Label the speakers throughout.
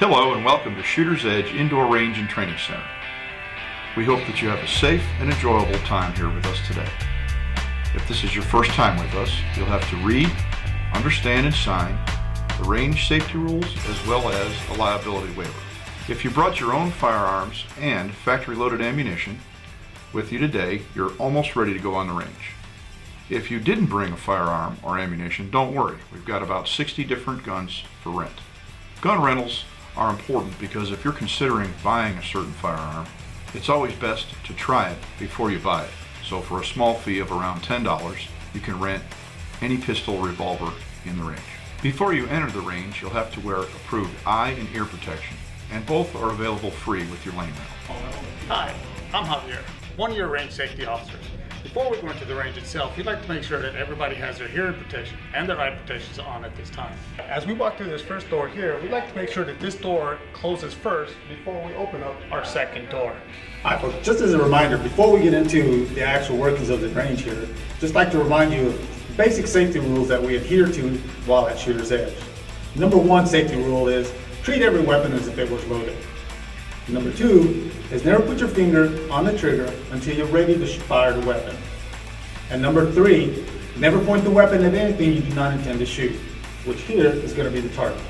Speaker 1: Hello and welcome to Shooter's Edge Indoor Range and Training Center. We hope that you have a safe and enjoyable time here with us today. If this is your first time with us, you'll have to read, understand, and sign the range safety rules as well as a liability waiver. If you brought your own firearms and factory-loaded ammunition with you today, you're almost ready to go on the range. If you didn't bring a firearm or ammunition, don't worry. We've got about 60 different guns for rent. Gun rentals are important because if you're considering buying a certain firearm, it's always best to try it before you buy it. So for a small fee of around $10, you can rent any pistol or revolver in the range. Before you enter the range, you'll have to wear approved eye and ear protection, and both are available free with your lane rental.
Speaker 2: Hi, I'm Javier, one of your range safety officers. Before we go into the range itself, we'd like to make sure that everybody has their hearing protection and their eye protections on at this time. As we walk through this first door here, we'd like to make sure that this door closes first before we open up our second door.
Speaker 3: All right, folks, just as a reminder, before we get into the actual workings of the range here, just like to remind you of the basic safety rules that we adhere to while at Shooter's Edge. Number one safety rule is treat every weapon as if it was loaded. Number two is never put your finger on the trigger until you're ready to fire the weapon. And number three, never point the weapon at anything you do not intend to shoot, which here is going to be the target.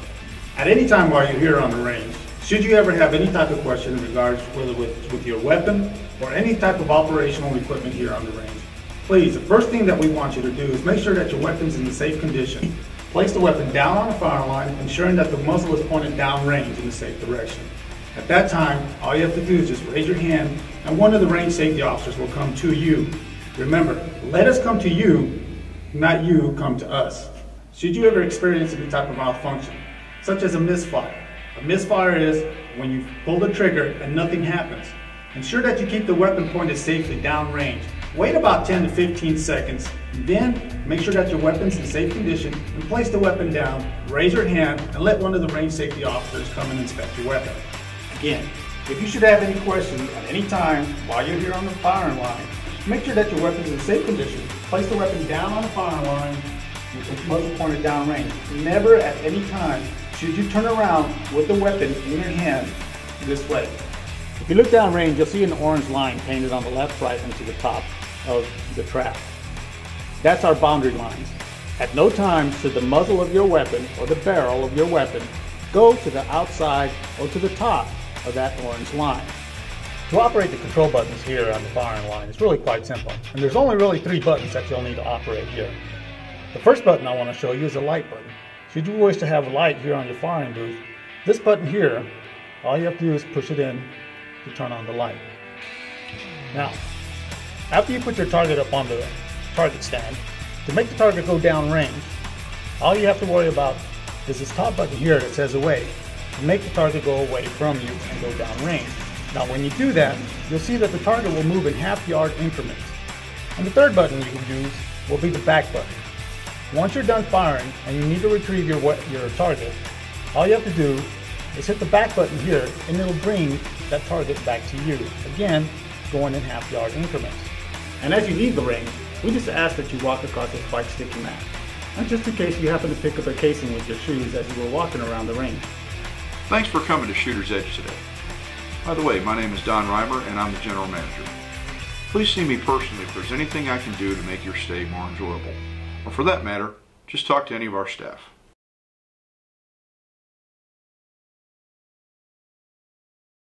Speaker 3: At any time while you're here on the range, should you ever have any type of question in regards whether with your weapon or any type of operational equipment here on the range, please, the first thing that we want you to do is make sure that your weapon's in a safe condition. Place the weapon down on the fire line, ensuring that the muzzle is pointed downrange in a safe direction. At that time, all you have to do is just raise your hand and one of the range safety officers will come to you. Remember, let us come to you, not you come to us. Should you ever experience any type of malfunction, such as a misfire. A misfire is when you pull the trigger and nothing happens. Ensure that you keep the weapon pointed safely downrange. Wait about 10 to 15 seconds, then make sure that your weapon's in safe condition and place the weapon down, raise your hand, and let one of the range safety officers come and inspect your weapon. Again, if you should have any questions at any time while you're here on the firing line, make sure that your weapon's in safe condition. Place the weapon down on the firing line with the muzzle pointed downrange. Never at any time should you turn around with the weapon in your hand this way. If you look downrange, you'll see an orange line painted on the left, right, and to the top of the trap. That's our boundary lines. At no time should the muzzle of your weapon or the barrel of your weapon go to the outside or to the top of that orange line. To operate the control buttons here on the firing line is really quite simple, and there's only really three buttons that you'll need to operate here. The first button I want to show you is a light button. Should you wish to have a light here on your firing booth, this button here, all you have to do is push it in to turn on the light. Now, after you put your target up on the target stand, to make the target go down range, all you have to worry about is this top button here that says away, to make the target go away from you and go down range. Now when you do that, you'll see that the target will move in half-yard increments. And the third button you can use will be the back button. Once you're done firing and you need to retrieve your target, all you have to do is hit the back button here and it'll bring that target back to you. Again, going in half-yard increments. And as you leave the range, we just ask that you walk across this spike sticky mat. And just in case you happen to pick up a casing with your shoes as you were walking around the range.
Speaker 1: Thanks for coming to Shooter's Edge today. By the way, my name is Don Reimer and I'm the General Manager. Please see me personally if there's anything I can do to make your stay more enjoyable. Or for that matter, just talk to any of our staff.